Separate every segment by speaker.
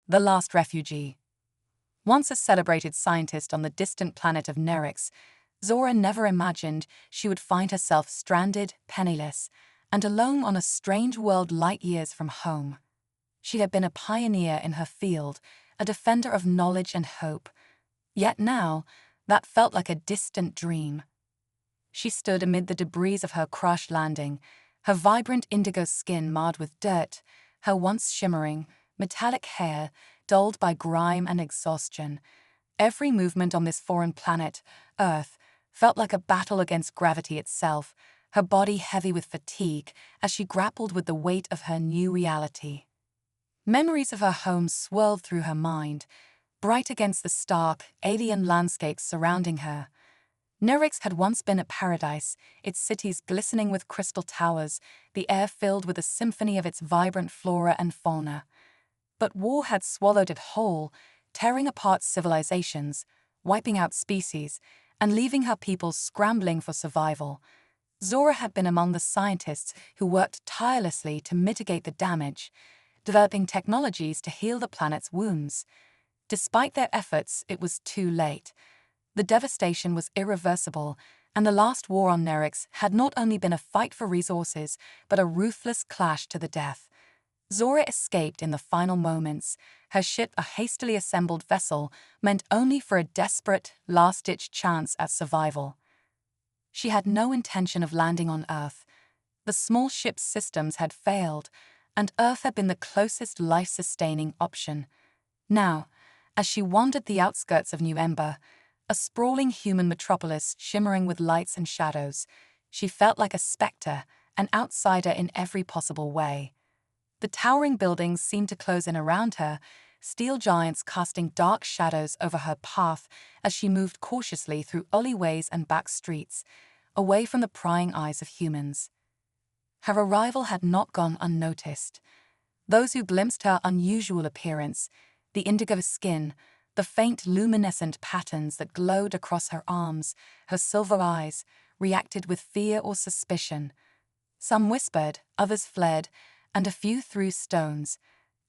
Speaker 1: The last refugee. Once a celebrated scientist on the distant planet of Nerix, Zora never imagined she would find herself stranded, penniless, and alone on a strange world light years from home. She had been a pioneer in her field, a defender of knowledge and hope. Yet now, that felt like a distant dream. She stood amid the debris of her crashed landing, her vibrant indigo skin marred with dirt, her once shimmering, metallic hair dulled by grime and exhaustion. Every movement on this foreign planet, Earth, felt like a battle against gravity itself, her body heavy with fatigue as she grappled with the weight of her new reality. Memories of her home swirled through her mind, bright against the stark, alien landscapes surrounding her. Nerix had once been a paradise, its cities glistening with crystal towers, the air filled with a symphony of its vibrant flora and fauna. But war had swallowed it whole, tearing apart civilizations, wiping out species, and leaving her people scrambling for survival. Zora had been among the scientists who worked tirelessly to mitigate the damage, developing technologies to heal the planet's wounds. Despite their efforts, it was too late. The devastation was irreversible, and the last war on Nerix had not only been a fight for resources, but a ruthless clash to the death. Zora escaped in the final moments, her ship a hastily assembled vessel meant only for a desperate, last-ditch chance at survival. She had no intention of landing on Earth. The small ship's systems had failed, and Earth had been the closest life-sustaining option. Now, as she wandered the outskirts of New Ember, a sprawling human metropolis shimmering with lights and shadows, she felt like a specter, an outsider in every possible way. The towering buildings seemed to close in around her, steel giants casting dark shadows over her path as she moved cautiously through alleyways and back streets, away from the prying eyes of humans. Her arrival had not gone unnoticed. Those who glimpsed her unusual appearance, the indigo skin, the faint luminescent patterns that glowed across her arms, her silver eyes, reacted with fear or suspicion. Some whispered, others fled, and a few threw stones.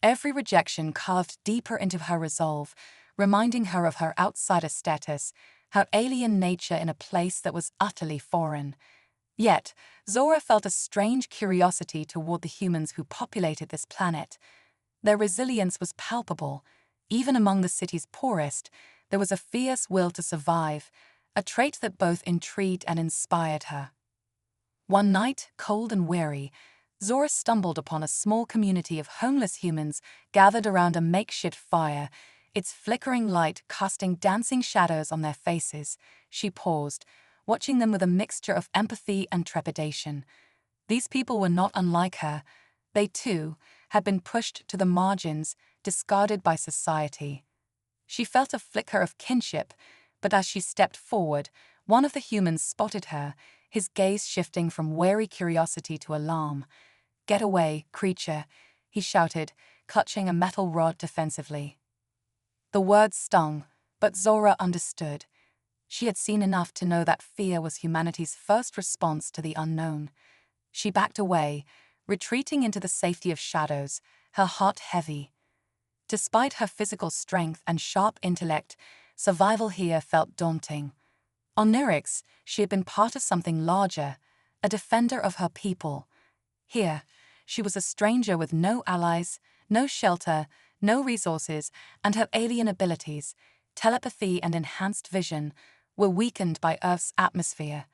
Speaker 1: Every rejection carved deeper into her resolve, reminding her of her outsider status, her alien nature in a place that was utterly foreign. Yet, Zora felt a strange curiosity toward the humans who populated this planet. Their resilience was palpable. Even among the city's poorest, there was a fierce will to survive, a trait that both intrigued and inspired her. One night, cold and weary, Zora stumbled upon a small community of homeless humans gathered around a makeshift fire, its flickering light casting dancing shadows on their faces. She paused, watching them with a mixture of empathy and trepidation. These people were not unlike her. They, too, had been pushed to the margins, discarded by society. She felt a flicker of kinship, but as she stepped forward, one of the humans spotted her, his gaze shifting from wary curiosity to alarm. "Get away, creature," he shouted, clutching a metal rod defensively. The words stung, but Zora understood. She had seen enough to know that fear was humanity's first response to the unknown. She backed away, retreating into the safety of shadows, her heart heavy. Despite her physical strength and sharp intellect, survival here felt daunting. On Nerix, she had been part of something larger, a defender of her people. Here, she was a stranger with no allies, no shelter, no resources, and her alien abilities, telepathy and enhanced vision, were weakened by Earth's atmosphere.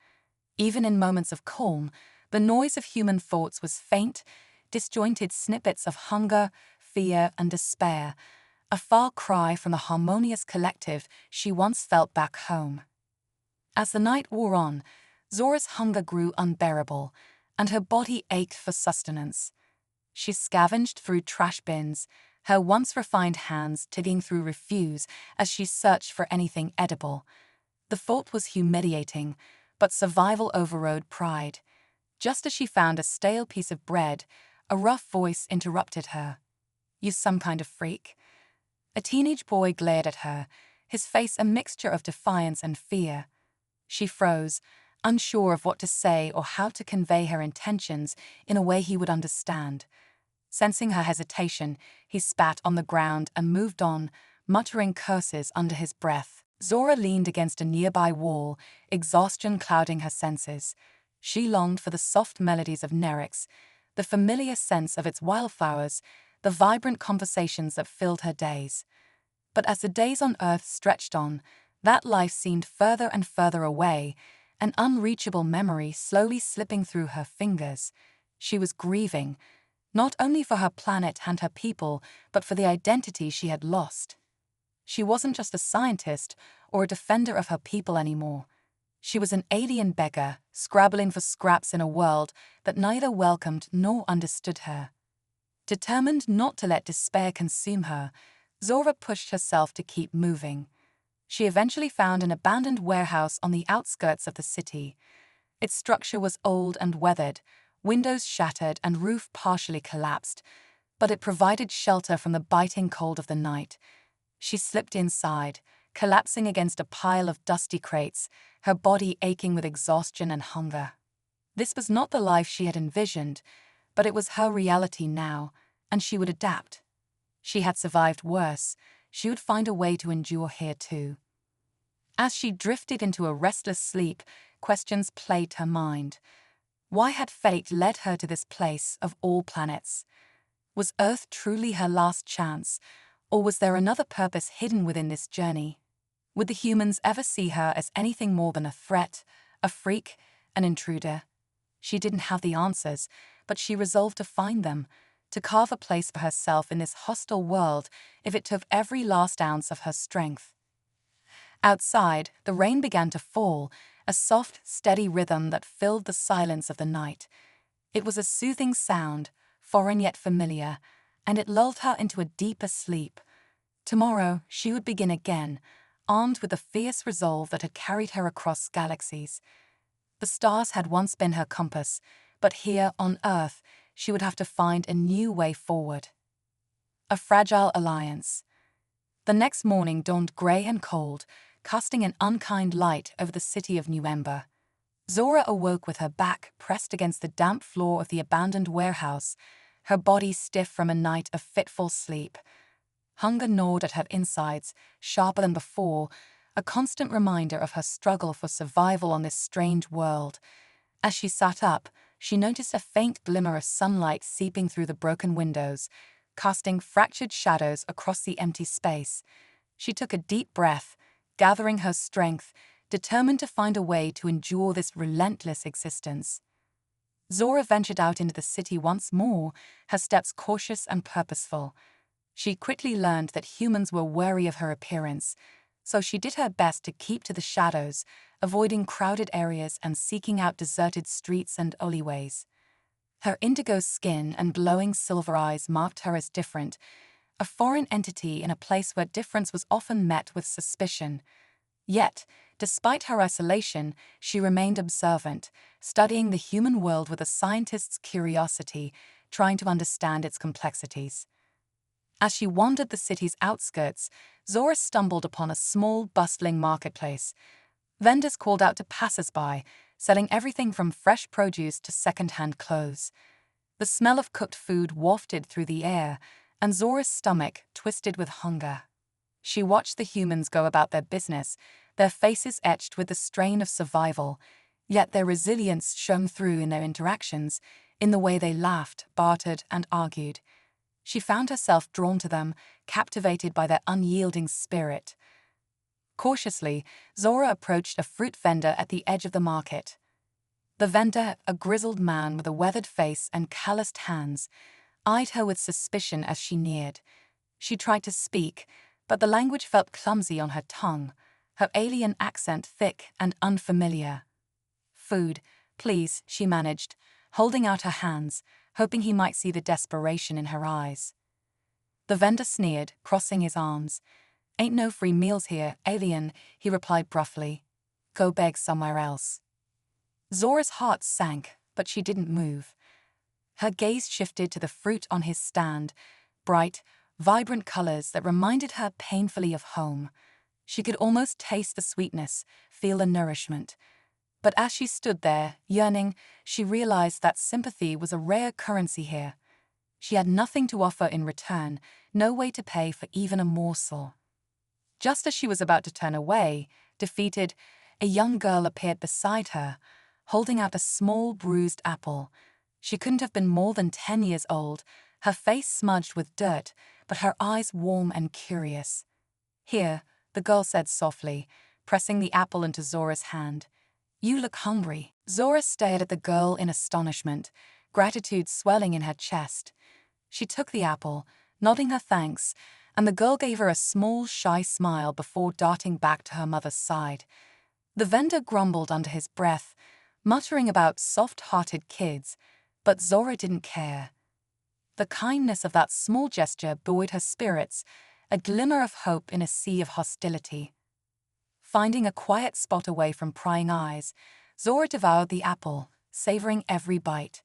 Speaker 1: Even in moments of calm, the noise of human thoughts was faint, disjointed snippets of hunger, fear, and despair, a far cry from the harmonious collective she once felt back home. As the night wore on, Zora's hunger grew unbearable, and her body ached for sustenance. She scavenged through trash bins, her once refined hands digging through refuse as she searched for anything edible. The thought was humiliating, but survival overrode pride. Just as she found a stale piece of bread, a rough voice interrupted her. "You some kind of freak?" A teenage boy glared at her, his face a mixture of defiance and fear. She froze, unsure of what to say or how to convey her intentions in a way he would understand. Sensing her hesitation, he spat on the ground and moved on, muttering curses under his breath. Zora leaned against a nearby wall, exhaustion clouding her senses. She longed for the soft melodies of Nerex, the familiar sense of its wildflowers, the vibrant conversations that filled her days. But as the days on Earth stretched on, that life seemed further and further away, an unreachable memory slowly slipping through her fingers. She was grieving, not only for her planet and her people, but for the identity she had lost. She wasn't just a scientist or a defender of her people anymore. She was an alien beggar, scrabbling for scraps in a world that neither welcomed nor understood her. Determined not to let despair consume her, Zora pushed herself to keep moving. She eventually found an abandoned warehouse on the outskirts of the city. Its structure was old and weathered, windows shattered and roof partially collapsed, but it provided shelter from the biting cold of the night. She slipped inside, collapsing against a pile of dusty crates, her body aching with exhaustion and hunger. This was not the life she had envisioned, but it was her reality now, and she would adapt. She had survived worse. She would find a way to endure here too. As she drifted into a restless sleep, questions plagued her mind. Why had fate led her to this place of all planets? Was Earth truly her last chance, or was there another purpose hidden within this journey? Would the humans ever see her as anything more than a threat, a freak, an intruder? She didn't have the answers, but she resolved to find them, to carve a place for herself in this hostile world if it took every last ounce of her strength. Outside, the rain began to fall, a soft, steady rhythm that filled the silence of the night. It was a soothing sound, foreign yet familiar, and it lulled her into a deeper sleep. Tomorrow, she would begin again, armed with the fierce resolve that had carried her across galaxies. The stars had once been her compass, but here on Earth, she would have to find a new way forward. A fragile alliance. The next morning dawned grey and cold, casting an unkind light over the city of New Ember. Zora awoke with her back pressed against the damp floor of the abandoned warehouse, her body stiff from a night of fitful sleep. Hunger gnawed at her insides, sharper than before, a constant reminder of her struggle for survival on this strange world. As she sat up, she noticed a faint glimmer of sunlight seeping through the broken windows, casting fractured shadows across the empty space. She took a deep breath, gathering her strength, determined to find a way to endure this relentless existence. Zora ventured out into the city once more, her steps cautious and purposeful. She quickly learned that humans were wary of her appearance, so she did her best to keep to the shadows, avoiding crowded areas and seeking out deserted streets and alleyways. Her indigo skin and glowing silver eyes marked her as different, a foreign entity in a place where difference was often met with suspicion. Yet, despite her isolation, she remained observant, studying the human world with a scientist's curiosity, trying to understand its complexities. As she wandered the city's outskirts, Zora stumbled upon a small, bustling marketplace. Vendors called out to passers-by, selling everything from fresh produce to second-hand clothes. The smell of cooked food wafted through the air, and Zora's stomach twisted with hunger. She watched the humans go about their business, their faces etched with the strain of survival, yet their resilience shone through in their interactions, in the way they laughed, bartered, and argued. She found herself drawn to them, captivated by their unyielding spirit. Cautiously, Zora approached a fruit vendor at the edge of the market. The vendor, a grizzled man with a weathered face and calloused hands, eyed her with suspicion as she neared. She tried to speak, but the language felt clumsy on her tongue, her alien accent thick and unfamiliar. "Food, please," she managed, holding out her hands, hoping he might see the desperation in her eyes. The vendor sneered, crossing his arms. "Ain't no free meals here, alien," he replied gruffly. "Go beg somewhere else." Zora's heart sank, but she didn't move. Her gaze shifted to the fruit on his stand, bright, vibrant colors that reminded her painfully of home. She could almost taste the sweetness, feel the nourishment. But as she stood there, yearning, she realized that sympathy was a rare currency here. She had nothing to offer in return, no way to pay for even a morsel. Just as she was about to turn away, defeated, a young girl appeared beside her, holding out a small bruised apple. She couldn't have been more than 10 years old, her face smudged with dirt, but her eyes warm and curious. "Here," the girl said softly, pressing the apple into Zora's hand. "You look hungry." Zora stared at the girl in astonishment, gratitude swelling in her chest. She took the apple, nodding her thanks, and the girl gave her a small, shy smile before darting back to her mother's side. The vendor grumbled under his breath, muttering about soft-hearted kids, but Zora didn't care. The kindness of that small gesture buoyed her spirits, a glimmer of hope in a sea of hostility. Finding a quiet spot away from prying eyes, Zora devoured the apple, savoring every bite.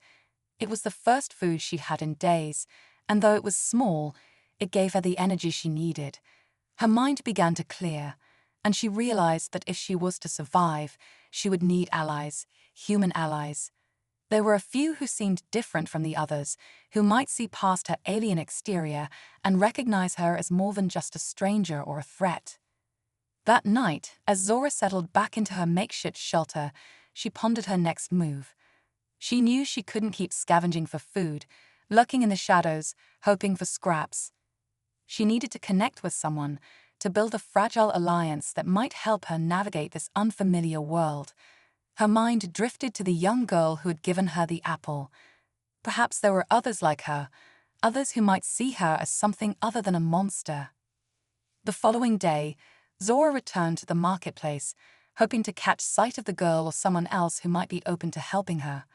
Speaker 1: It was the first food she had in days, and though it was small, it gave her the energy she needed. Her mind began to clear, and she realized that if she was to survive, she would need allies, human allies. There were a few who seemed different from the others, who might see past her alien exterior and recognize her as more than just a stranger or a threat. That night, as Zora settled back into her makeshift shelter, she pondered her next move. She knew she couldn't keep scavenging for food, lurking in the shadows, hoping for scraps. She needed to connect with someone, to build a fragile alliance that might help her navigate this unfamiliar world. Her mind drifted to the young girl who had given her the apple. Perhaps there were others like her, others who might see her as something other than a monster. The following day, Zora returned to the marketplace, hoping to catch sight of the girl or someone else who might be open to helping her.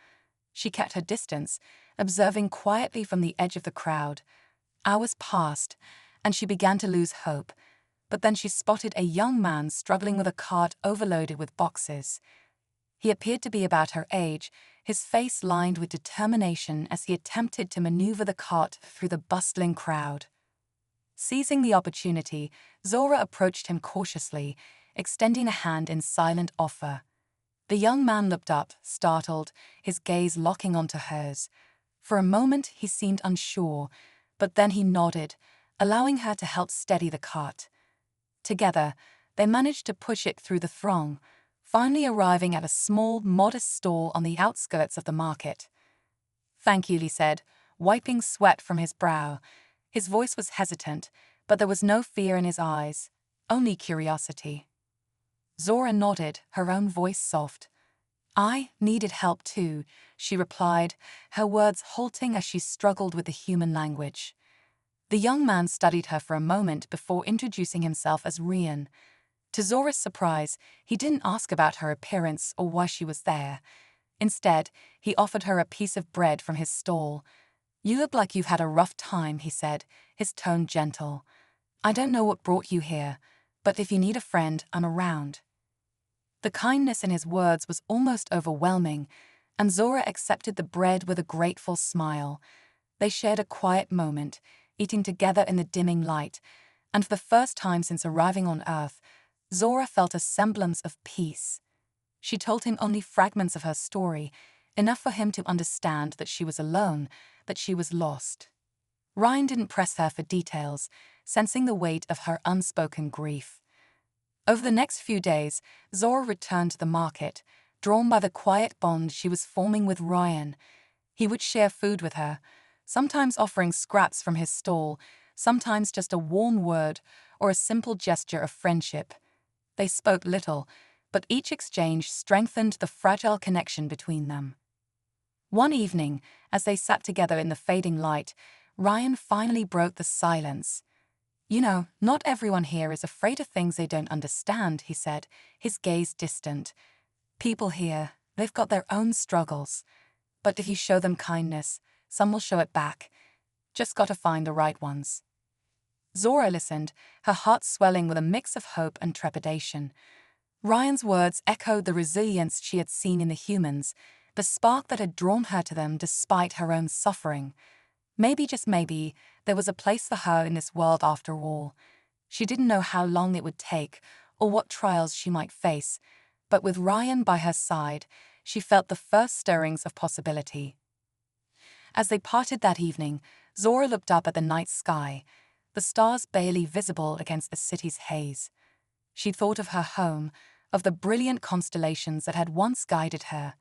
Speaker 1: She kept her distance, observing quietly from the edge of the crowd. Hours passed, and she began to lose hope. But then she spotted a young man struggling with a cart overloaded with boxes. He appeared to be about her age, his face lined with determination as he attempted to maneuver the cart through the bustling crowd. Seizing the opportunity, Zora approached him cautiously, extending a hand in silent offer. The young man looked up, startled, his gaze locking onto hers. For a moment he seemed unsure, but then he nodded, allowing her to help steady the cart. Together, they managed to push it through the throng, finally arriving at a small, modest stall on the outskirts of the market. "Thank you," he said, wiping sweat from his brow. His voice was hesitant, but there was no fear in his eyes, only curiosity. Zora nodded, her own voice soft. "I needed help too," she replied, her words halting as she struggled with the human language. The young man studied her for a moment before introducing himself as Rian. To Zora's surprise, he didn't ask about her appearance or why she was there. Instead, he offered her a piece of bread from his stall. "You look like you've had a rough time," he said, his tone gentle. "I don't know what brought you here, but if you need a friend, I'm around." The kindness in his words was almost overwhelming, and Zora accepted the bread with a grateful smile. They shared a quiet moment, eating together in the dimming light, and for the first time since arriving on Earth, Zora felt a semblance of peace. She told him only fragments of her story, enough for him to understand that she was alone, that she was lost. Ryan didn't press her for details, sensing the weight of her unspoken grief. Over the next few days, Zora returned to the market, drawn by the quiet bond she was forming with Ryan. He would share food with her, sometimes offering scraps from his stall, sometimes just a warm word or a simple gesture of friendship. They spoke little, but each exchange strengthened the fragile connection between them. One evening, as they sat together in the fading light, Ryan finally broke the silence. "You know, not everyone here is afraid of things they don't understand," he said, his gaze distant. "People here, they've got their own struggles. But if you show them kindness, some will show it back. Just gotta find the right ones." Zora listened, her heart swelling with a mix of hope and trepidation. Ryan's words echoed the resilience she had seen in the humans, the spark that had drawn her to them despite her own suffering. Maybe, just maybe, there was a place for her in this world after all. She didn't know how long it would take, or what trials she might face, but with Ryan by her side, she felt the first stirrings of possibility. As they parted that evening, Zora looked up at the night sky, the stars barely visible against the city's haze. She thought of her home, of the brilliant constellations that had once guided her.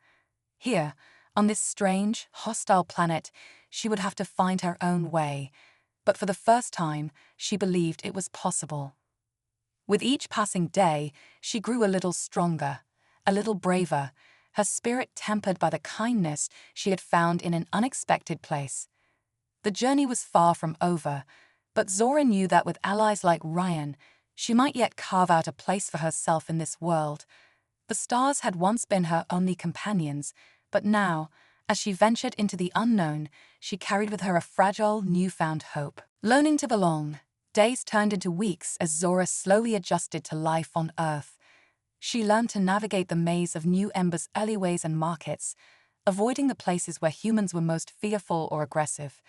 Speaker 1: Here, on this strange, hostile planet, she would have to find her own way. But for the first time, she believed it was possible. With each passing day, she grew a little stronger, a little braver, her spirit tempered by the kindness she had found in an unexpected place. The journey was far from over, but Zora knew that with allies like Ryan, she might yet carve out a place for herself in this world. The stars had once been her only companions, but now, as she ventured into the unknown, she carried with her a fragile, newfound hope. Learning to belong, days turned into weeks as Zora slowly adjusted to life on Earth. She learned to navigate the maze of New Ember's alleyways and markets, avoiding the places where humans were most fearful or aggressive.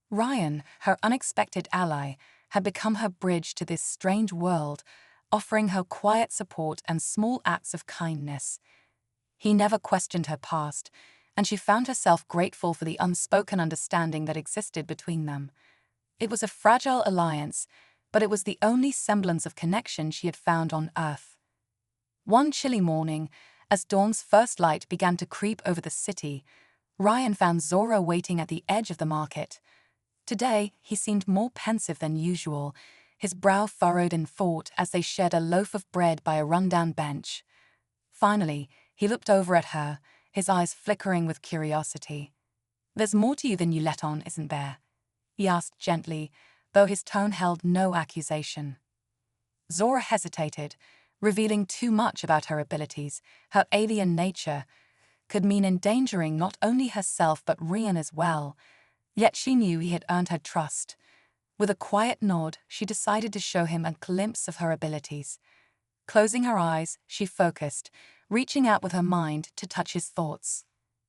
Speaker 1: Ryan, her unexpected ally, had become her bridge to this strange world, offering her quiet support and small acts of kindness. He never questioned her past, and she found herself grateful for the unspoken understanding that existed between them. It was a fragile alliance, but it was the only semblance of connection she had found on Earth. One chilly morning, as dawn's first light began to creep over the city, Ryan found Zora waiting at the edge of the market. Today, he seemed more pensive than usual, his brow furrowed in thought as they shared a loaf of bread by a rundown bench. Finally, he looked over at her, his eyes flickering with curiosity. "There's more to you than you let on, isn't there?" he asked gently, though his tone held no accusation. Zora hesitated, revealing too much about her abilities. Her alien nature could mean endangering not only herself but Ryan as well. Yet she knew he had earned her trust. With a quiet nod, she decided to show him a glimpse of her abilities. Closing her eyes, she focused, reaching out with her mind to touch his thoughts.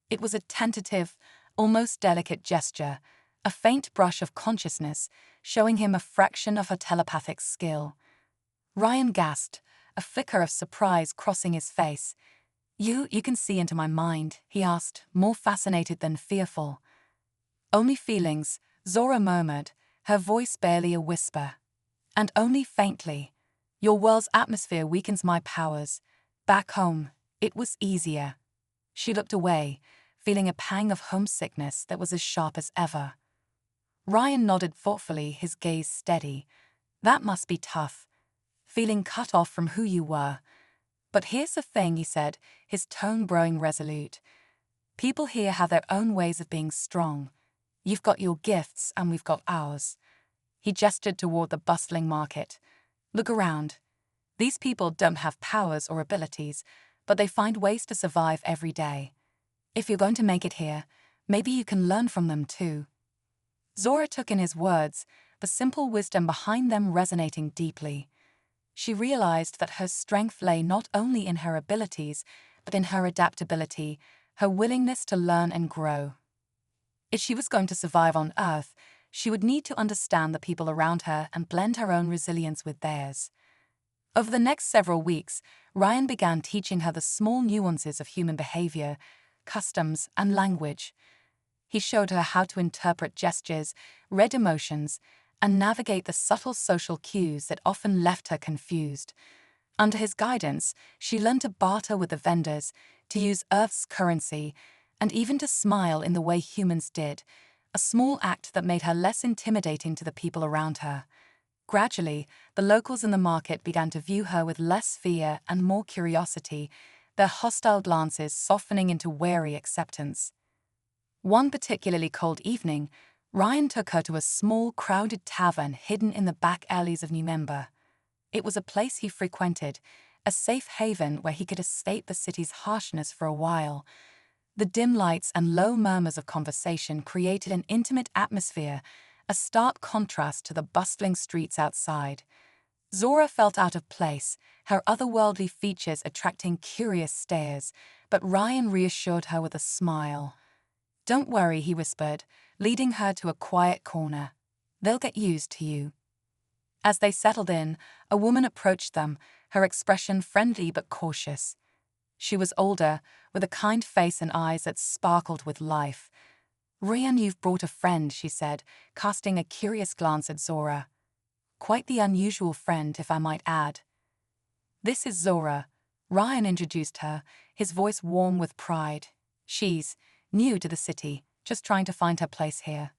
Speaker 1: It was a tentative, almost delicate gesture, a faint brush of consciousness, showing him a fraction of her telepathic skill. Ryan gasped, a flicker of surprise crossing his face. You can see into my mind," he asked, more fascinated than fearful. "Only feelings," Zora murmured, her voice barely a whisper. "And only faintly. Your world's atmosphere weakens my powers. Back home, it was easier." She looked away, feeling a pang of homesickness that was as sharp as ever. Ryan nodded thoughtfully, his gaze steady. "That must be tough, feeling cut off from who you were. But here's the thing," he said, his tone growing resolute. "People here have their own ways of being strong. You've got your gifts and we've got ours." He gestured toward the bustling market. "Look around. These people don't have powers or abilities, but they find ways to survive every day. If you're going to make it here, maybe you can learn from them too." Zora took in his words, the simple wisdom behind them resonating deeply. She realized that her strength lay not only in her abilities, but in her adaptability, her willingness to learn and grow. If she was going to survive on Earth, she would need to understand the people around her and blend her own resilience with theirs. Over the next several weeks, Ryan began teaching her the small nuances of human behavior, customs, and language. He showed her how to interpret gestures, read emotions, and navigate the subtle social cues that often left her confused. Under his guidance, she learned to barter with the vendors, to use Earth's currency, and even to smile in the way humans did, a small act that made her less intimidating to the people around her. Gradually, the locals in the market began to view her with less fear and more curiosity, their hostile glances softening into wary acceptance. One particularly cold evening, Ryan took her to a small, crowded tavern hidden in the back alleys of New Ember. It was a place he frequented, a safe haven where he could escape the city's harshness for a while. The dim lights and low murmurs of conversation created an intimate atmosphere, a stark contrast to the bustling streets outside. Zora felt out of place, her otherworldly features attracting curious stares, but Ryan reassured her with a smile. "Don't worry," he whispered, leading her to a quiet corner. "They'll get used to you." As they settled in, a woman approached them, her expression friendly but cautious. She was older, with a kind face and eyes that sparkled with life. Ryan, you've brought a friend, she said, casting a curious glance at Zora. Quite the unusual friend, if I might add. This is Zora. Ryan introduced her, his voice warm with pride. She's new to the city, just trying to find her place here.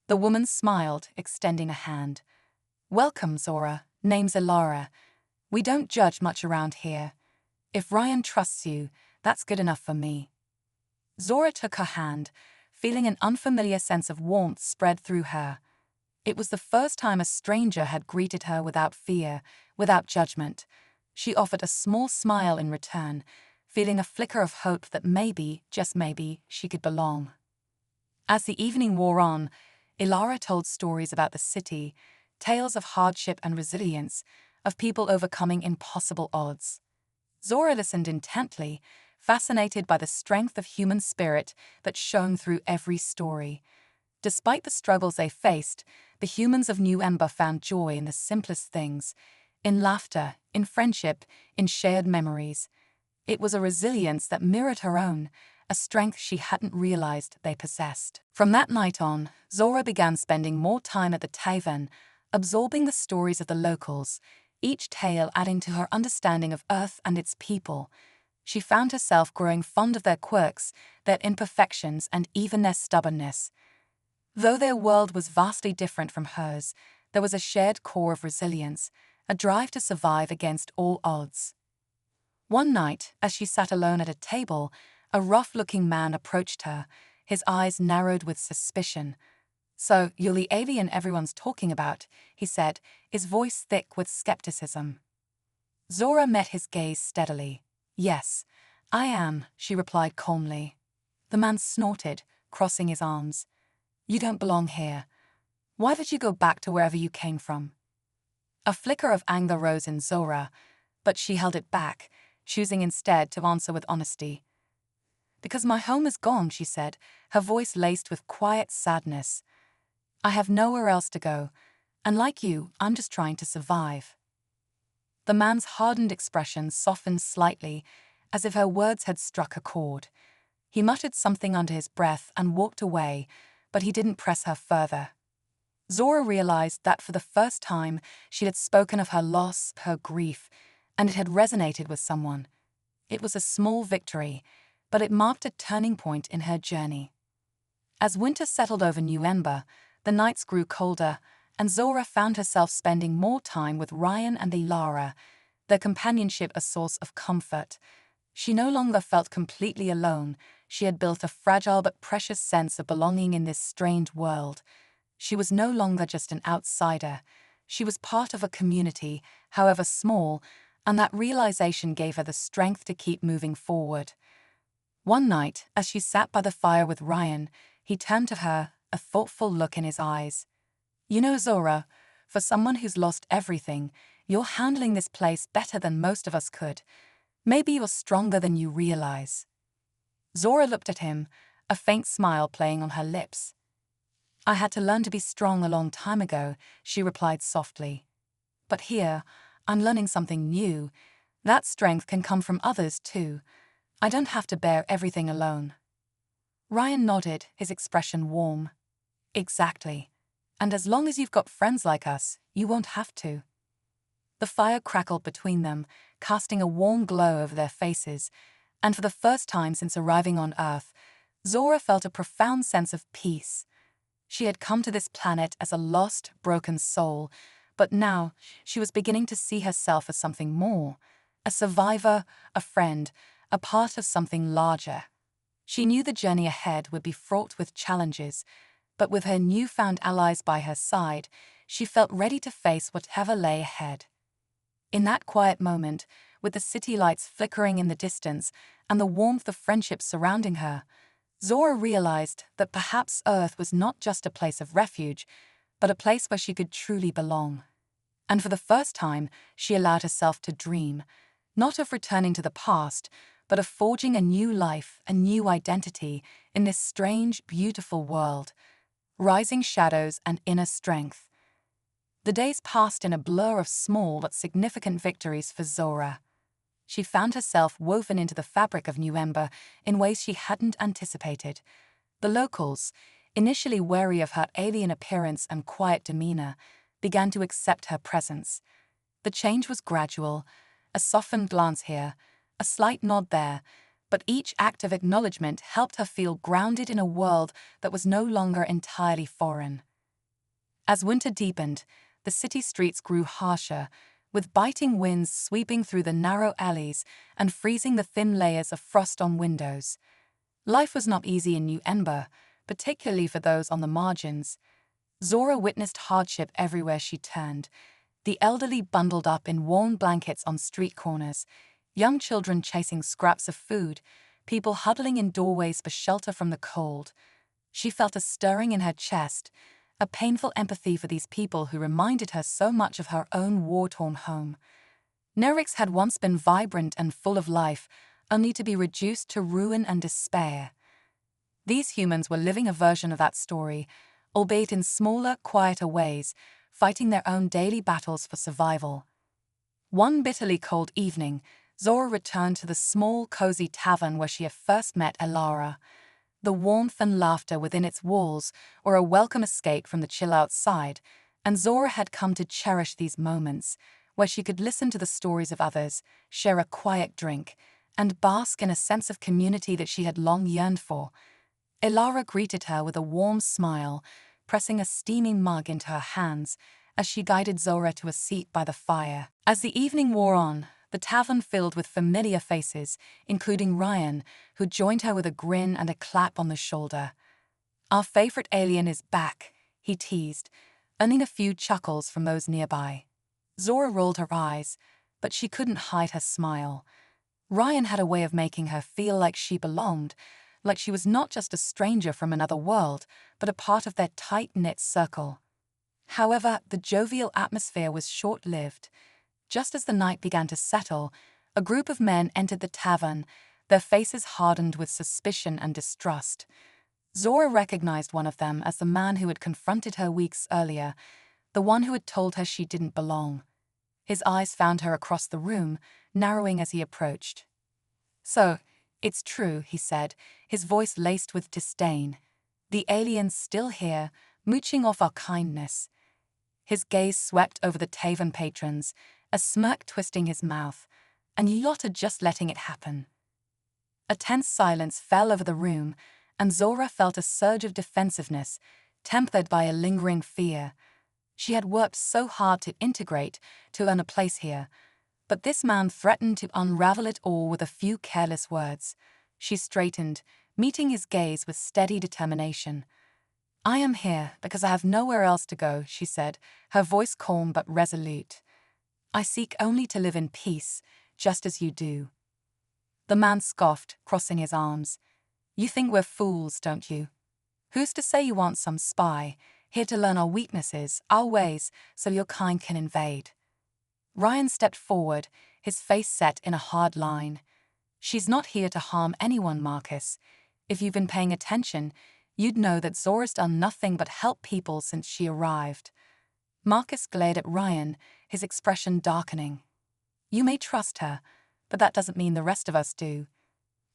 Speaker 1: The woman smiled, extending a hand. Welcome, Zora. Name's Ilara. We don't judge much around here. If Ryan trusts you, that's good enough for me. Zora took her hand, feeling an unfamiliar sense of warmth spread through her. It was the first time a stranger had greeted her without fear, without judgment. She offered a small smile in return, feeling a flicker of hope that maybe, just maybe, she could belong. As the evening wore on, Ilara told stories about the city, tales of hardship and resilience, of people overcoming impossible odds. Zora listened intently, fascinated by the strength of human spirit that shone through every story. Despite the struggles they faced, the humans of New Ember found joy in the simplest things, in laughter, in friendship, in shared memories. It was a resilience that mirrored her own, a strength she hadn't realized they possessed. From that night on, Zora began spending more time at the tavern, absorbing the stories of the locals, each tale adding to her understanding of Earth and its people. She found herself growing fond of their quirks, their imperfections, and even their stubbornness. Though their world was vastly different from hers, there was a shared core of resilience, a drive to survive against all odds. One night, as she sat alone at a table, a rough-looking man approached her, his eyes narrowed with suspicion. "So, you're the alien everyone's talking about," he said, his voice thick with skepticism. Zora met his gaze steadily. "Yes, I am," she replied calmly. The man snorted, crossing his arms. "You don't belong here. Why did you go back to wherever you came from?" A flicker of anger rose in Zora, but she held it back, choosing instead to answer with honesty. "Because my home is gone," she said, her voice laced with quiet sadness. "I have nowhere else to go, and like you, I'm just trying to survive." The man's hardened expression softened slightly, as if her words had struck a chord. He muttered something under his breath and walked away, but he didn't press her further. Zora realized that for the first time she had spoken of her loss, her grief, and it had resonated with someone. It was a small victory, but it marked a turning point in her journey. As winter settled over New Ember, the nights grew colder, and Zora found herself spending more time with Ryan and Ilara, their companionship a source of comfort. She no longer felt completely alone. She had built a fragile but precious sense of belonging in this strange world. She was no longer just an outsider. She was part of a community, however small, and that realization gave her the strength to keep moving forward. One night, as she sat by the fire with Ryan, he turned to her, a thoughtful look in his eyes. "You know, Zora, for someone who's lost everything, you're handling this place better than most of us could. Maybe you're stronger than you realize." Zora looked at him, a faint smile playing on her lips. "I had to learn to be strong a long time ago," she replied softly. "But here, I'm learning something new. That strength can come from others too. I don't have to bear everything alone." Ryan nodded, his expression warm. "Exactly. And as long as you've got friends like us, you won't have to." The fire crackled between them, casting a warm glow over their faces, and for the first time since arriving on Earth, Zora felt a profound sense of peace. She had come to this planet as a lost, broken soul, but now she was beginning to see herself as something more, a survivor, a friend, a part of something larger. She knew the journey ahead would be fraught with challenges, but with her newfound allies by her side, she felt ready to face whatever lay ahead. In that quiet moment, with the city lights flickering in the distance and the warmth of friendship surrounding her, Zora realized that perhaps Earth was not just a place of refuge, but a place where she could truly belong. And for the first time, she allowed herself to dream, not of returning to the past, but of forging a new life, a new identity in this strange, beautiful world. Rising shadows and inner strength. The days passed in a blur of small but significant victories for Zora. She found herself woven into the fabric of New Ember in ways she hadn't anticipated. The locals, initially wary of her alien appearance and quiet demeanor, began to accept her presence. The change was gradual, a softened glance here, a slight nod there, but each act of acknowledgement helped her feel grounded in a world that was no longer entirely foreign. As winter deepened, the city streets grew harsher, with biting winds sweeping through the narrow alleys and freezing the thin layers of frost on windows. Life was not easy in New Ember, particularly for those on the margins. Zora witnessed hardship everywhere she turned. The elderly bundled up in warm blankets on street corners, young children chasing scraps of food, people huddling in doorways for shelter from the cold. She felt a stirring in her chest, a painful empathy for these people who reminded her so much of her own war-torn home. Nerix had once been vibrant and full of life, only to be reduced to ruin and despair. These humans were living a version of that story, albeit in smaller, quieter ways, fighting their own daily battles for survival. One bitterly cold evening, Zora returned to the small, cozy tavern where she had first met Elara. The warmth and laughter within its walls were a welcome escape from the chill outside, and Zora had come to cherish these moments, where she could listen to the stories of others, share a quiet drink, and bask in a sense of community that she had long yearned for. Elara greeted her with a warm smile, pressing a steaming mug into her hands as she guided Zora to a seat by the fire. As the evening wore on, the tavern filled with familiar faces, including Ryan, who joined her with a grin and a clap on the shoulder. "Our favorite alien is back," he teased, earning a few chuckles from those nearby. Zora rolled her eyes, but she couldn't hide her smile. Ryan had a way of making her feel like she belonged, like she was not just a stranger from another world, but a part of their tight-knit circle. However, the jovial atmosphere was short-lived. Just as the night began to settle, a group of men entered the tavern, their faces hardened with suspicion and distrust. Zora recognized one of them as the man who had confronted her weeks earlier, the one who had told her she didn't belong. His eyes found her across the room, narrowing as he approached. "So, it's true," he said, his voice laced with disdain. "The alien's still here, mooching off our kindness." His gaze swept over the tavern patrons, a smirk twisting his mouth, and you lot are just letting it happen. A tense silence fell over the room, and Zora felt a surge of defensiveness, tempered by a lingering fear. She had worked so hard to integrate, to earn a place here, but this man threatened to unravel it all with a few careless words. She straightened, meeting his gaze with steady determination. "I am here because I have nowhere else to go," she said, her voice calm but resolute. "I seek only to live in peace, just as you do." The man scoffed, crossing his arms. "You think we're fools, don't you? Who's to say you aren't some spy, here to learn our weaknesses, our ways, so your kind can invade?" Ryan stepped forward, his face set in a hard line. "She's not here to harm anyone, Marcus. If you've been paying attention, you'd know that Zora's done nothing but help people since she arrived." Marcus glared at Ryan, his expression darkening. "You may trust her, but that doesn't mean the rest of us do.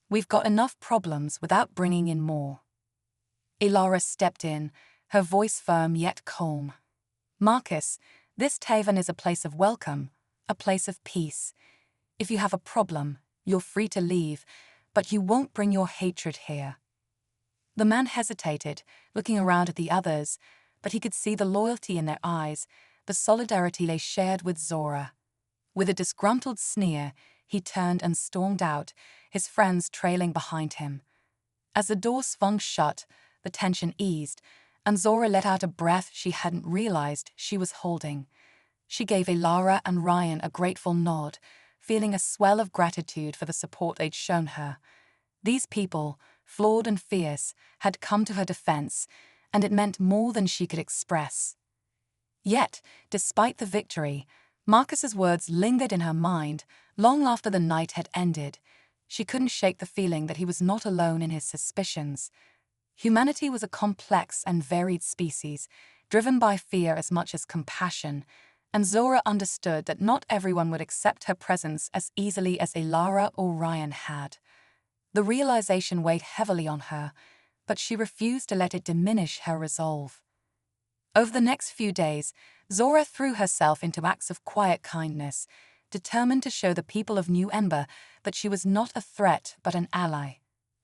Speaker 1: We've got enough problems without bringing in more." Elara stepped in, her voice firm yet calm. "Marcus, this tavern is a place of welcome, a place of peace. If you have a problem, you're free to leave, but you won't bring your hatred here." The man hesitated, looking around at the others, but he could see the loyalty in their eyes, the solidarity they shared with Zora. With a disgruntled sneer, he turned and stormed out, his friends trailing behind him. As the door swung shut, the tension eased, and Zora let out a breath she hadn't realized she was holding. She gave Elara and Ryan a grateful nod, feeling a swell of gratitude for the support they'd shown her. These people, flawed and fierce, had come to her defense, and it meant more than she could express. Yet, despite the victory, Marcus's words lingered in her mind long after the night had ended. She couldn't shake the feeling that he was not alone in his suspicions. Humanity was a complex and varied species, driven by fear as much as compassion, and Zora understood that not everyone would accept her presence as easily as Elara or Ryan had. The realization weighed heavily on her, but she refused to let it diminish her resolve. Over the next few days, Zora threw herself into acts of quiet kindness, determined to show the people of New Ember that she was not a threat but an ally.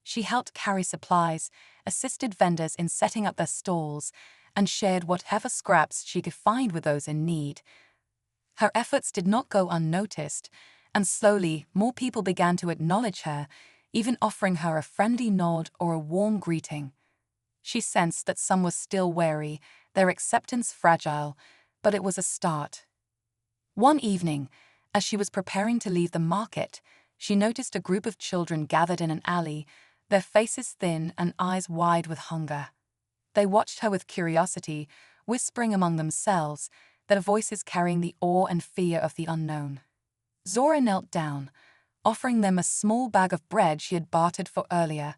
Speaker 1: She helped carry supplies, assisted vendors in setting up their stalls, and shared whatever scraps she could find with those in need. Her efforts did not go unnoticed, and slowly more people began to acknowledge her, even offering her a friendly nod or a warm greeting. She sensed that some were still wary, their acceptance fragile, but it was a start. One evening, as she was preparing to leave the market, she noticed a group of children gathered in an alley, their faces thin and eyes wide with hunger. They watched her with curiosity, whispering among themselves, their voices carrying the awe and fear of the unknown. Zora knelt down, offering them a small bag of bread she had bartered for earlier.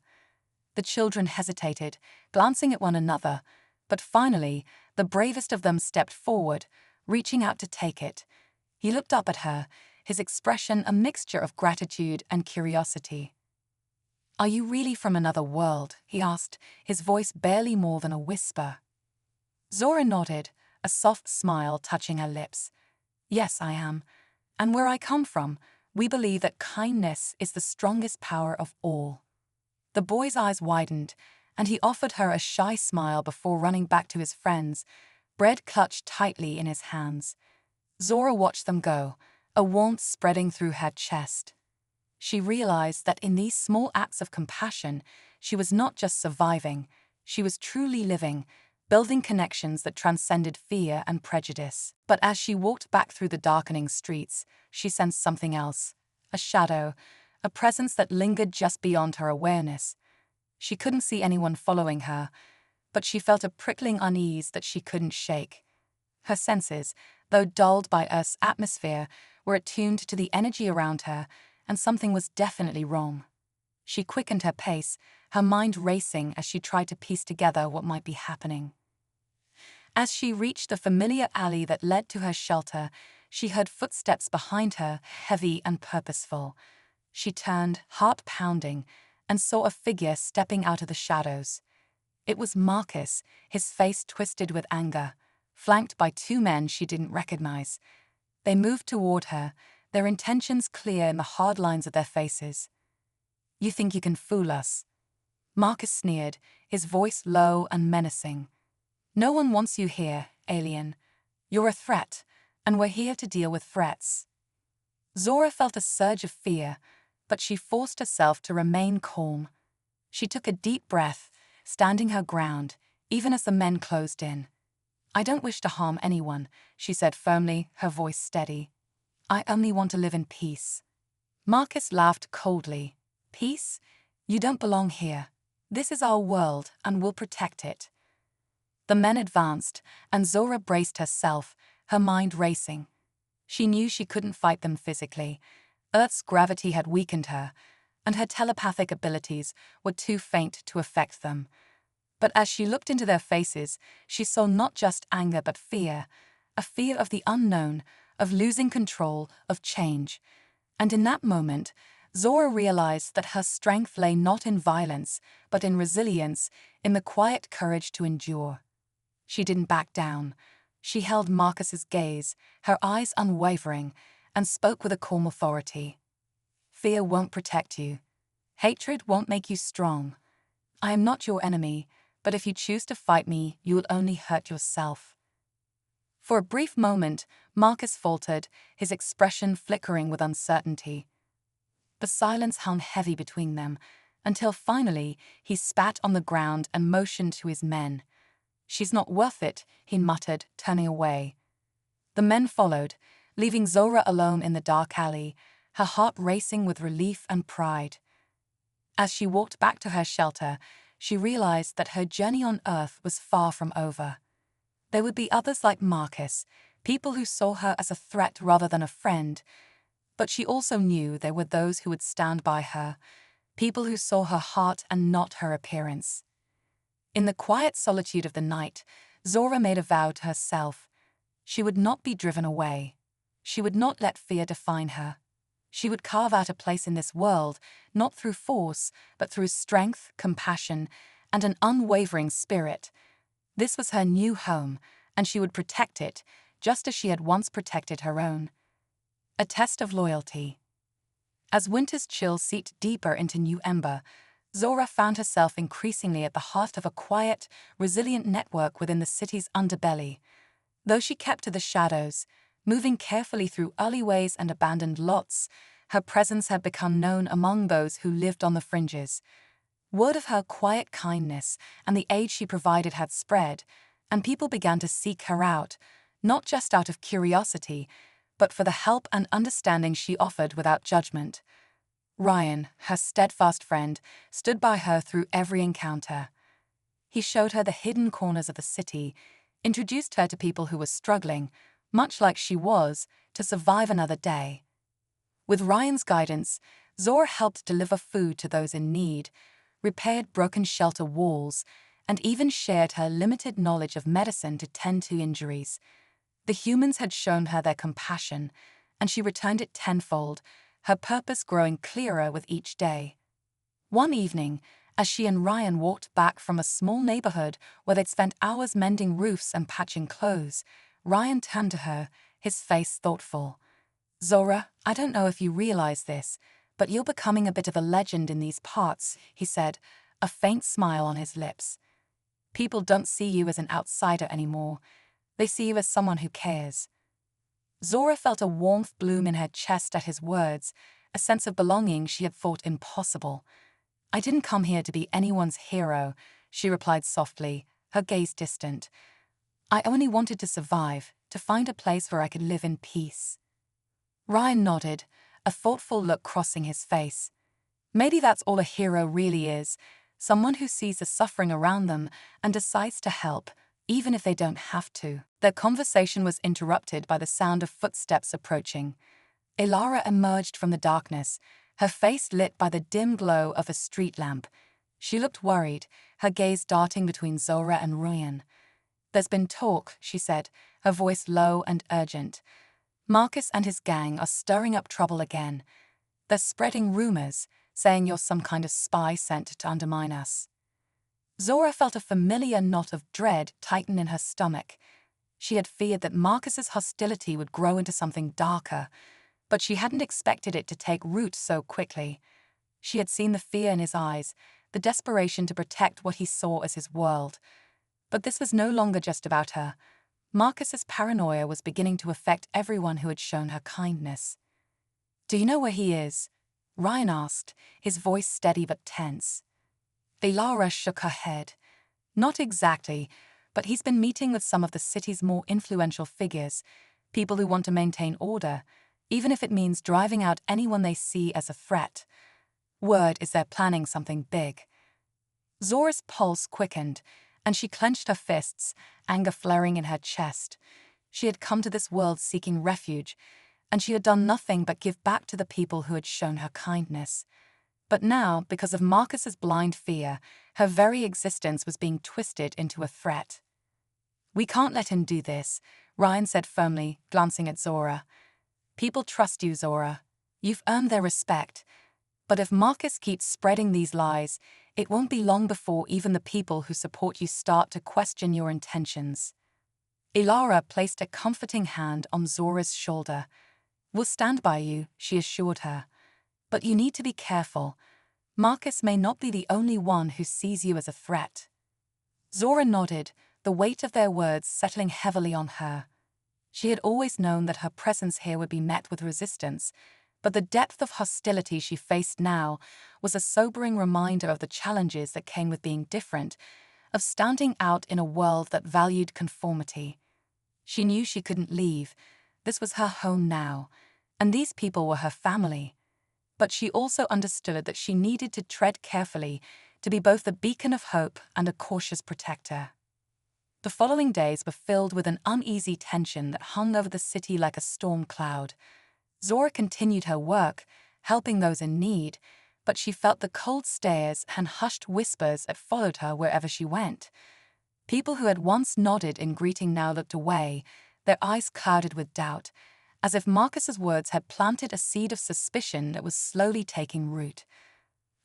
Speaker 1: The children hesitated, glancing at one another, but finally, the bravest of them stepped forward, reaching out to take it. He looked up at her, his expression a mixture of gratitude and curiosity. "Are you really from another world?" he asked, his voice barely more than a whisper. Zora nodded, a soft smile touching her lips. "Yes, I am. And where I come from, we believe that kindness is the strongest power of all." The boy's eyes widened, and he offered her a shy smile before running back to his friends, bread clutched tightly in his hands. Zora watched them go, a warmth spreading through her chest. She realized that in these small acts of compassion, she was not just surviving, she was truly living, building connections that transcended fear and prejudice. But as she walked back through the darkening streets, she sensed something else, a shadow, a presence that lingered just beyond her awareness. She couldn't see anyone following her, but she felt a prickling unease that she couldn't shake. Her senses, though dulled by Earth's atmosphere, were attuned to the energy around her, and something was definitely wrong. She quickened her pace, her mind racing as she tried to piece together what might be happening. As she reached the familiar alley that led to her shelter, she heard footsteps behind her, heavy and purposeful. She turned, heart pounding, and saw a figure stepping out of the shadows. It was Marcus, his face twisted with anger, flanked by two men she didn't recognize. They moved toward her, their intentions clear in the hard lines of their faces. "You think you can fool us?" Marcus sneered, his voice low and menacing. "No one wants you here, alien. You're a threat, and we're here to deal with threats." Zora felt a surge of fear, but she forced herself to remain calm. She took a deep breath, standing her ground, even as the men closed in. "I don't wish to harm anyone," she said firmly, her voice steady. "I only want to live in peace." Marcus laughed coldly. "Peace? You don't belong here. This is our world, and we'll protect it." The men advanced, and Zora braced herself, her mind racing. She knew she couldn't fight them physically. Earth's gravity had weakened her, and her telepathic abilities were too faint to affect them. But as she looked into their faces, she saw not just anger but fear, a fear of the unknown, of losing control, of change. And in that moment, Zora realized that her strength lay not in violence, but in resilience, in the quiet courage to endure. She didn't back down. She held Marcus's gaze, her eyes unwavering, and spoke with a calm authority. "Fear won't protect you. Hatred won't make you strong. I am not your enemy, but if you choose to fight me, you will only hurt yourself." For a brief moment, Marcus faltered, his expression flickering with uncertainty. The silence hung heavy between them, until finally he spat on the ground and motioned to his men. "She's not worth it," he muttered, turning away. The men followed, leaving Zora alone in the dark alley, her heart racing with relief and pride. As she walked back to her shelter, she realized that her journey on Earth was far from over. There would be others like Marcus, people who saw her as a threat rather than a friend, but she also knew there were those who would stand by her, people who saw her heart and not her appearance. In the quiet solitude of the night, Zora made a vow to herself. She would not be driven away. She would not let fear define her. She would carve out a place in this world, not through force, but through strength, compassion, and an unwavering spirit. This was her new home, and she would protect it, just as she had once protected her own. A test of loyalty. As winter's chill seeped deeper into New Ember, Zora found herself increasingly at the heart of a quiet, resilient network within the city's underbelly. Though she kept to the shadows, moving carefully through alleyways and abandoned lots, her presence had become known among those who lived on the fringes. Word of her quiet kindness and the aid she provided had spread, and people began to seek her out, not just out of curiosity, but for the help and understanding she offered without judgment. Ryan, her steadfast friend, stood by her through every encounter. He showed her the hidden corners of the city, introduced her to people who were struggling, much like she was, to survive another day. With Ryan's guidance, Zora helped deliver food to those in need, repaired broken shelter walls, and even shared her limited knowledge of medicine to tend to injuries. The humans had shown her their compassion, and she returned it tenfold, her purpose growing clearer with each day. One evening, as she and Ryan walked back from a small neighborhood where they'd spent hours mending roofs and patching clothes, Ryan turned to her, his face thoughtful. "Zora, I don't know if you realize this, but you're becoming a bit of a legend in these parts," he said, a faint smile on his lips. "People don't see you as an outsider anymore. They see you as someone who cares." Zora felt a warmth bloom in her chest at his words, a sense of belonging she had thought impossible. "I didn't come here to be anyone's hero," she replied softly, her gaze distant. "I only wanted to survive, to find a place where I could live in peace." Ryan nodded, a thoughtful look crossing his face. Maybe that's all a hero really is, someone who sees the suffering around them and decides to help, even if they don't have to. Their conversation was interrupted by the sound of footsteps approaching. Ilara emerged from the darkness, her face lit by the dim glow of a street lamp. She looked worried, her gaze darting between Zora and Ryan. "There's been talk," she said, her voice low and urgent. "Marcus and his gang are stirring up trouble again. They're spreading rumors, saying you're some kind of spy sent to undermine us." Zora felt a familiar knot of dread tighten in her stomach. She had feared that Marcus's hostility would grow into something darker, but she hadn't expected it to take root so quickly. She had seen the fear in his eyes, the desperation to protect what he saw as his world. But this was no longer just about her. Marcus's paranoia was beginning to affect everyone who had shown her kindness. "Do you know where he is?" Ryan asked, his voice steady but tense. Ilara shook her head. "Not exactly, but he's been meeting with some of the city's more influential figures, people who want to maintain order, even if it means driving out anyone they see as a threat. Word is they're planning something big." Zora's pulse quickened, and she clenched her fists, anger flaring in her chest. She had come to this world seeking refuge, and she had done nothing but give back to the people who had shown her kindness. But now, because of Marcus's blind fear, her very existence was being twisted into a threat. "We can't let him do this," Ryan said firmly, glancing at Zora. "People trust you, Zora. You've earned their respect. But if Marcus keeps spreading these lies, it won't be long before even the people who support you start to question your intentions." Ilara placed a comforting hand on Zora's shoulder. "We'll stand by you," she assured her. "But you need to be careful. Marcus may not be the only one who sees you as a threat." Zora nodded, the weight of their words settling heavily on her. She had always known that her presence here would be met with resistance, but the depth of hostility she faced now was a sobering reminder of the challenges that came with being different, of standing out in a world that valued conformity. She knew she couldn't leave. This was her home now, and these people were her family. But she also understood that she needed to tread carefully, to be both a beacon of hope and a cautious protector. The following days were filled with an uneasy tension that hung over the city like a storm cloud. Zora continued her work, helping those in need, but she felt the cold stares and hushed whispers that followed her wherever she went. People who had once nodded in greeting now looked away, their eyes clouded with doubt, as if Marcus's words had planted a seed of suspicion that was slowly taking root.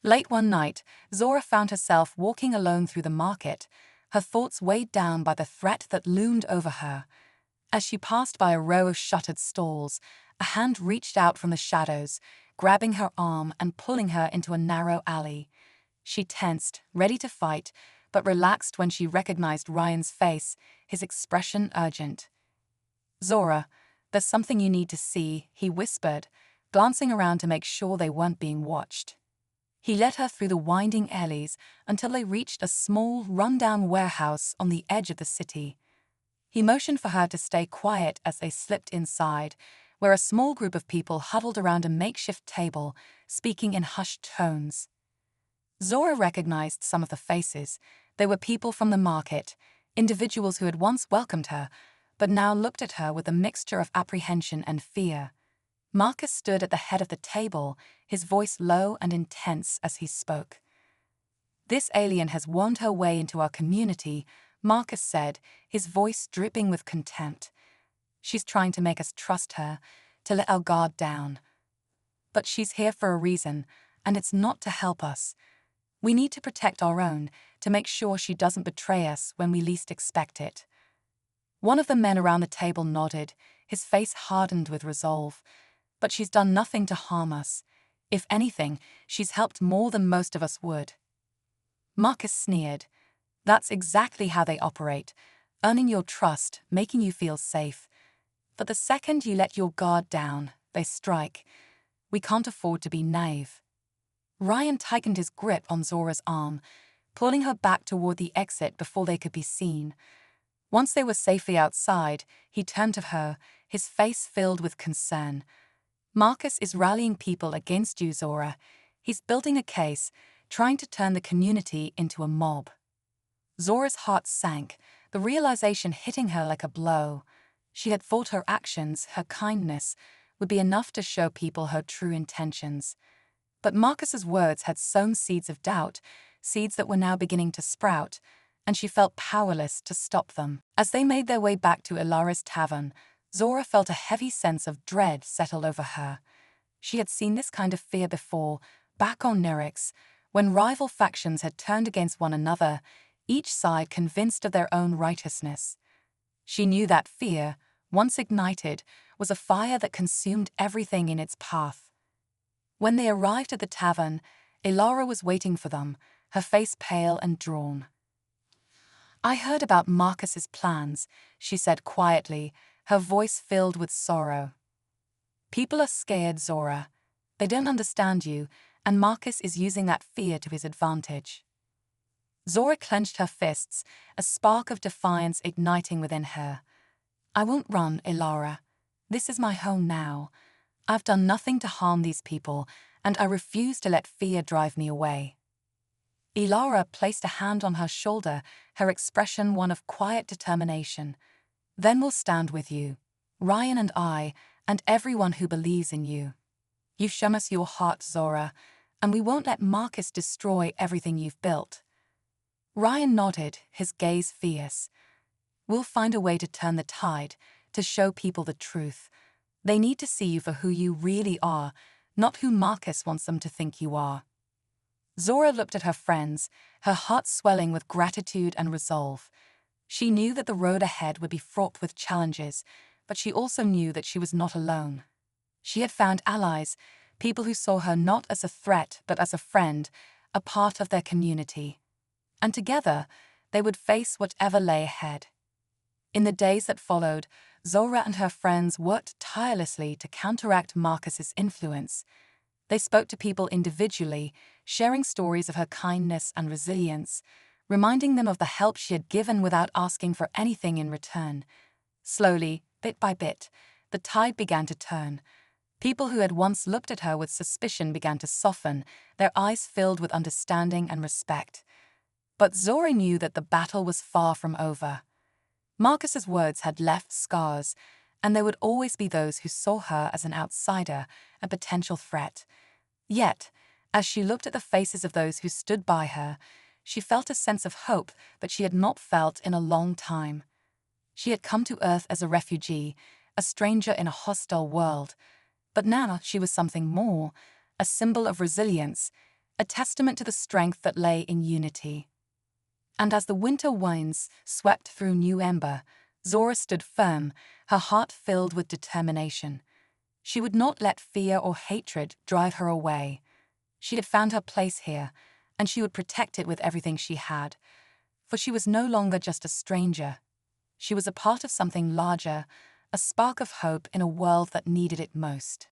Speaker 1: Late one night, Zora found herself walking alone through the market, her thoughts weighed down by the threat that loomed over her. As she passed by a row of shuttered stalls, a hand reached out from the shadows, grabbing her arm and pulling her into a narrow alley. She tensed, ready to fight, but relaxed when she recognized Ryan's face, his expression urgent. "Zora, there's something you need to see," he whispered, glancing around to make sure they weren't being watched. He led her through the winding alleys until they reached a small, run-down warehouse on the edge of the city. He motioned for her to stay quiet as they slipped inside, where a small group of people huddled around a makeshift table, speaking in hushed tones. Zora recognized some of the faces. They were people from the market, individuals who had once welcomed her, but now looked at her with a mixture of apprehension and fear. Marcus stood at the head of the table, his voice low and intense as he spoke. "This alien has wormed her way into our community," Marcus said, his voice dripping with contempt. "She's trying to make us trust her, to let our guard down. But she's here for a reason, and it's not to help us. We need to protect our own, to make sure she doesn't betray us when we least expect it." One of the men around the table nodded, his face hardened with resolve. "But she's done nothing to harm us. If anything, she's helped more than most of us would." Marcus sneered. "That's exactly how they operate, earning your trust, making you feel safe. But the second you let your guard down, they strike. We can't afford to be naive." Ryan tightened his grip on Zora's arm, pulling her back toward the exit before they could be seen. Once they were safely outside, he turned to her, his face filled with concern. "Marcus is rallying people against you, Zora. He's building a case, trying to turn the community into a mob." Zora's heart sank, the realization hitting her like a blow. She had thought her actions, her kindness, would be enough to show people her true intentions. But Marcus's words had sown seeds of doubt, seeds that were now beginning to sprout, and she felt powerless to stop them. As they made their way back to Ilara's tavern, Zora felt a heavy sense of dread settle over her. She had seen this kind of fear before, back on Nerix, when rival factions had turned against one another, each side convinced of their own righteousness. She knew that fear, once ignited, was a fire that consumed everything in its path. When they arrived at the tavern, Ilara was waiting for them, her face pale and drawn. "I heard about Marcus's plans," she said quietly, her voice filled with sorrow. "People are scared, Zora. They don't understand you, and Marcus is using that fear to his advantage." Zora clenched her fists, a spark of defiance igniting within her. "I won't run, Ilara. This is my home now. I've done nothing to harm these people, and I refuse to let fear drive me away." Ilara placed a hand on her shoulder, her expression one of quiet determination. "Then we'll stand with you, Ryan and I, and everyone who believes in you. You've shown us your heart, Zora, and we won't let Marcus destroy everything you've built." Ryan nodded, his gaze fierce. "We'll find a way to turn the tide, to show people the truth. They need to see you for who you really are, not who Marcus wants them to think you are." Zora looked at her friends, her heart swelling with gratitude and resolve. She knew that the road ahead would be fraught with challenges, but she also knew that she was not alone. She had found allies, people who saw her not as a threat but as a friend, a part of their community. And together, they would face whatever lay ahead. In the days that followed, Zora and her friends worked tirelessly to counteract Marcus's influence. They spoke to people individually, sharing stories of her kindness and resilience, reminding them of the help she had given without asking for anything in return. Slowly, bit by bit, the tide began to turn. People who had once looked at her with suspicion began to soften, their eyes filled with understanding and respect. But Zora knew that the battle was far from over. Marcus's words had left scars, and there would always be those who saw her as an outsider, a potential threat. Yet, as she looked at the faces of those who stood by her, she felt a sense of hope that she had not felt in a long time. She had come to Earth as a refugee, a stranger in a hostile world, but now she was something more, a symbol of resilience, a testament to the strength that lay in unity. And as the winter winds swept through New Ember, Zora stood firm, her heart filled with determination. She would not let fear or hatred drive her away. She had found her place here, and she would protect it with everything she had. For she was no longer just a stranger. She was a part of something larger, a spark of hope in a world that needed it most.